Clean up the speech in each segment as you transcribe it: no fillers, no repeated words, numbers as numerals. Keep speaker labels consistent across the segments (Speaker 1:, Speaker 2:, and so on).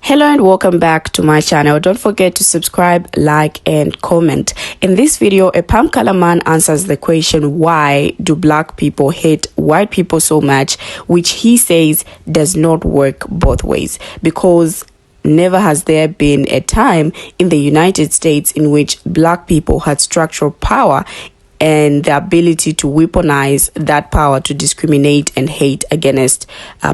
Speaker 1: Hello and welcome back to my channel. Don't forget to subscribe, like and comment. In this video, a palm color man answers the question, why do black people hate white people so much, which he says does not work both ways, because never has there been a time in the United States in which black people had structural power and the ability to weaponize that power to discriminate and hate against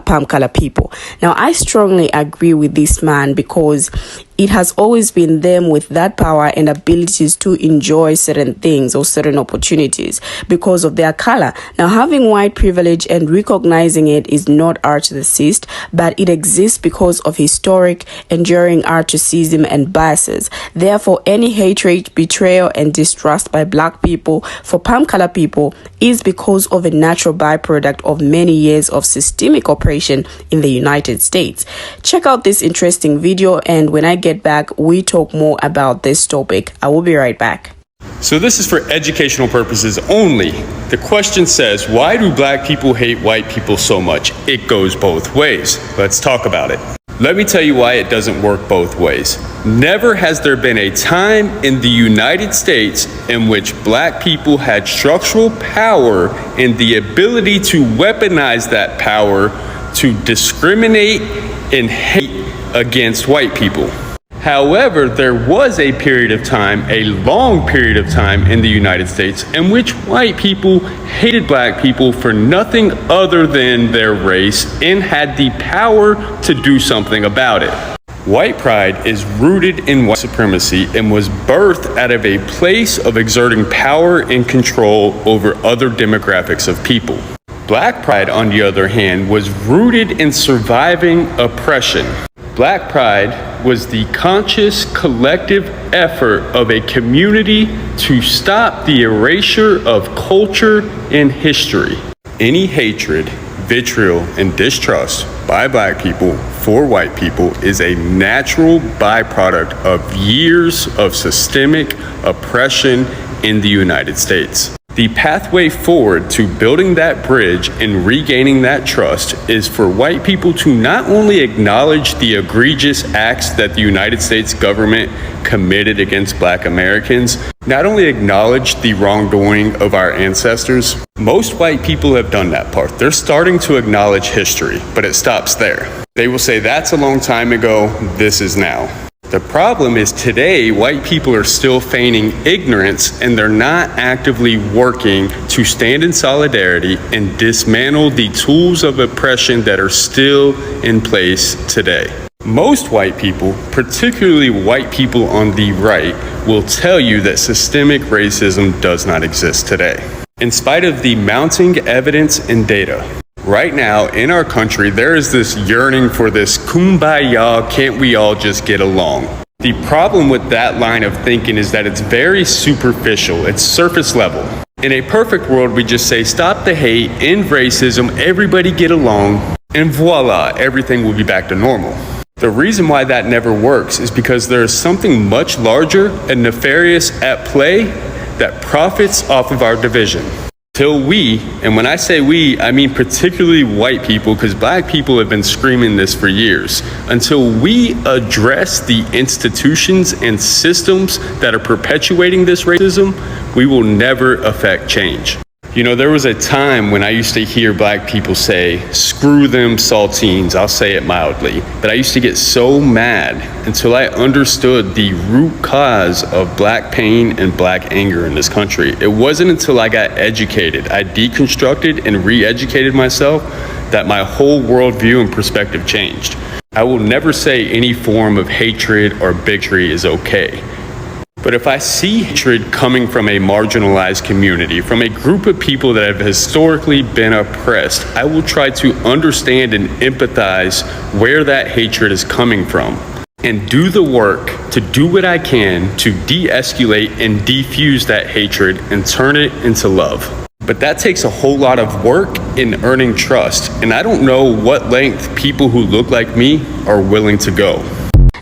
Speaker 1: palm color people. Now, I strongly agree with this man because it has always been them with that power and abilities to enjoy certain things or certain opportunities because of their color. Now, having white privilege and recognizing it is not archaicist, but it exists because of historic, enduring archaicism and biases. Therefore, any hatred, betrayal, and distrust by black people for palm color people is because of a natural byproduct of many years of systemic oppression in the United States. Check out this interesting video, and when I get back, we talk more about this topic. I will be right back.
Speaker 2: So this is for educational purposes only. The question says, why do black people hate white people so much? It goes both ways. Let's talk about it. Let me tell you why it doesn't work both ways. Never has there been a time in the United States in which black people had structural power and the ability to weaponize that power to discriminate and hate against white people. However, there was a period of time, a long period of time in the United States in which white people hated black people for nothing other than their race and had the power to do something about it. White pride is rooted in white supremacy and was birthed out of a place of exerting power and control over other demographics of people. Black pride, on the other hand, was rooted in surviving oppression. Black pride was the conscious collective effort of a community to stop the erasure of culture and history. Any hatred, vitriol, and distrust by black people for white people is a natural byproduct of years of systemic oppression in the United States. The pathway forward to building that bridge and regaining that trust is for white people to not only acknowledge the egregious acts that the United States government committed against black Americans, not only acknowledge the wrongdoing of our ancestors. Most white people have done that part. They're starting to acknowledge history, but it stops there. They will say, that's a long time ago, this is now. The problem is today, white people are still feigning ignorance and they're not actively working to stand in solidarity and dismantle the tools of oppression that are still in place today. Most white people, particularly white people on the right, will tell you that systemic racism does not exist today. In spite of the mounting evidence and data, right now in our country, there is this yearning for this kumbaya, can't we all just get along? The problem with that line of thinking is that it's very superficial, it's surface level. In a perfect world, we just say, stop the hate, end racism, everybody get along, and voila, everything will be back to normal. The reason why that never works is because there is something much larger and nefarious at play that profits off of our division. Till we, and when I say we, I mean particularly white people, because black people have been screaming this for years, until we address the institutions and systems that are perpetuating this racism, we will never affect change. You know, there was a time when I used to hear black people say, screw them saltines, I'll say it mildly, but I used to get so mad until I understood the root cause of black pain and black anger in this country. It wasn't until I got educated, I deconstructed and re-educated myself, that my whole worldview and perspective changed. I will never say any form of hatred or bigotry is okay. But if I see hatred coming from a marginalized community, from a group of people that have historically been oppressed, I will try to understand and empathize where that hatred is coming from and do the work to do what I can to de-escalate and defuse that hatred and turn it into love. But that takes a whole lot of work in earning trust, and I don't know what length people who look like me are willing to go.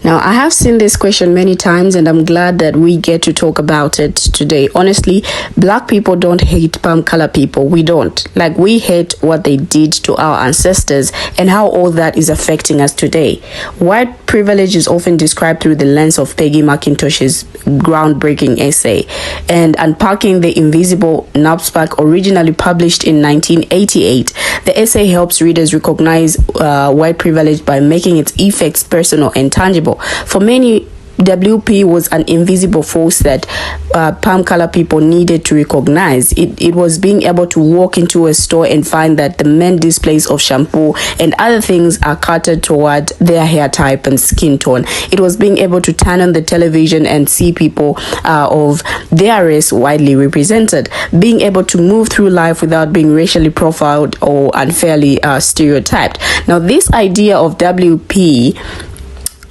Speaker 1: Now, I have seen this question many times, and I'm glad that we get to talk about it today. Honestly, black people don't hate palm color people. We don't. Like, we hate what they did to our ancestors and how all that is affecting us today. White privilege is often described through the lens of Peggy McIntosh's groundbreaking essay, and Unpacking the Invisible knapsack, originally published in 1988. The essay helps readers recognize white privilege by making its effects personal and tangible. For many, WP was an invisible force that palm color people needed to recognize. It was being able to walk into a store and find that the main displays of shampoo and other things are catered toward their hair type and skin tone. It was being able to turn on the television and see people of their race widely represented. Being able to move through life without being racially profiled or unfairly stereotyped. Now, this idea of WP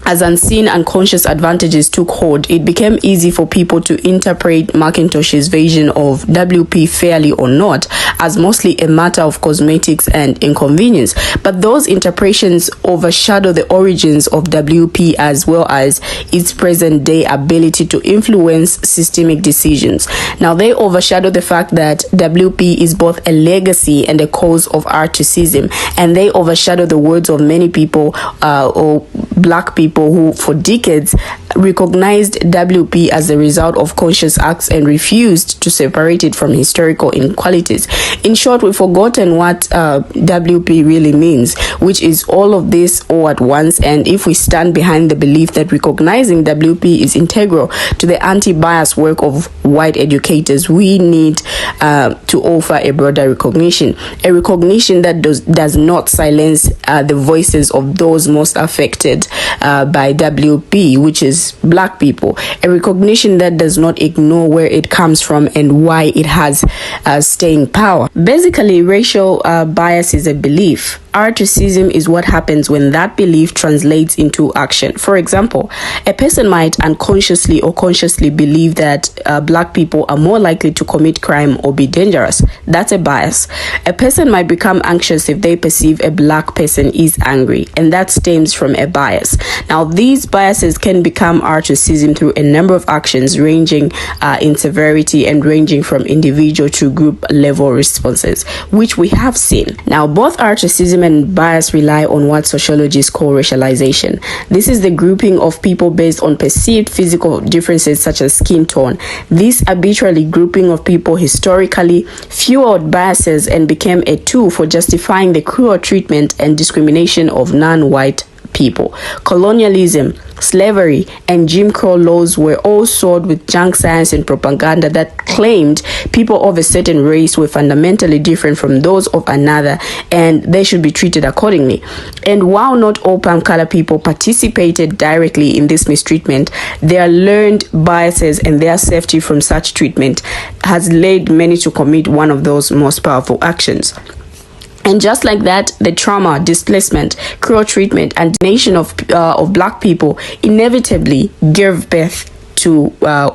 Speaker 1: as unseen unconscious advantages took hold, it became easy for people to interpret McIntosh's vision of WP, fairly or not, as mostly a matter of cosmetics and inconvenience. But those interpretations overshadow the origins of WP as well as its present-day ability to influence systemic decisions. Now, they overshadow the fact that WP is both a legacy and a cause of articism, and they overshadow the words of many people or black people who for decades recognized WP as a result of conscious acts and refused to separate it from historical inequalities. In short, we've forgotten what WP really means, which is all of this all at once. And if we stand behind the belief that recognizing WP is integral to the anti-bias work of white educators, we need to offer a broader recognition, a recognition that does not silence the voices of those most affected by WP, which is black people, a recognition that does not ignore where it comes from and why it has staying power. Basically, racial bias is a belief. Articism is what happens when that belief translates into action. For example, a person might unconsciously or consciously believe that black people are more likely to commit crime or be dangerous. That's a bias. A person might become anxious if they perceive a black person is angry, and that stems from a bias. Now, these biases can become articism through a number of actions ranging in severity and ranging from individual to group level responses, which we have seen. Now, both articism and bias rely on what sociologists call racialization. This is the grouping of people based on perceived physical differences such as skin tone. This arbitrary grouping of people historically fueled biases and became a tool for justifying the cruel treatment and discrimination of non-white people. Colonialism, slavery, and Jim Crow laws were all sold with junk science and propaganda that claimed people of a certain race were fundamentally different from those of another and they should be treated accordingly. And while not all palm color people participated directly in this mistreatment, their learned biases and their safety from such treatment has led many to commit one of those most powerful actions. And just like that, the trauma, displacement, cruel treatment, and nation of black people inevitably gave birth to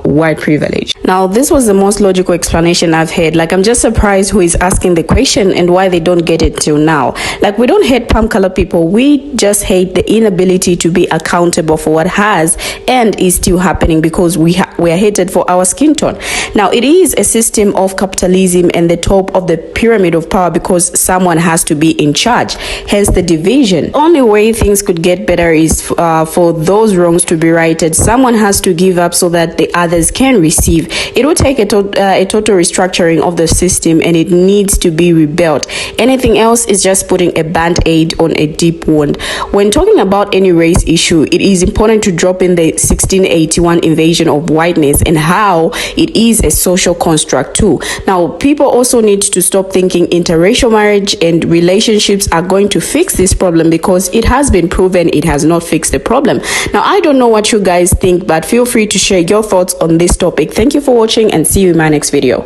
Speaker 1: white privilege. Now, this was the most logical explanation I've heard. Like, I'm just surprised who is asking the question and why they don't get it till now. Like, we don't hate palm color people. We just hate the inability to be accountable for what has and is still happening because we are hated for our skin tone. Now, it is a system of capitalism and the top of the pyramid of power because someone has to be in charge. Hence the division. The only way things could get better is for those wrongs to be righted. Someone has to give up so that the others can receive. It will take a total restructuring of the system, and it needs to be rebuilt. Anything else is just putting a band-aid on a deep wound. When talking about any race issue, it is important to drop in the 1681 invasion of whiteness and how it is a social construct too. Now, people also need to stop thinking interracial marriage and relationships are going to fix this problem because it has been proven it has not fixed the problem. Now, I don't know what you guys think, but feel free to share your thoughts on this topic. Thank you for watching and see you in my next video.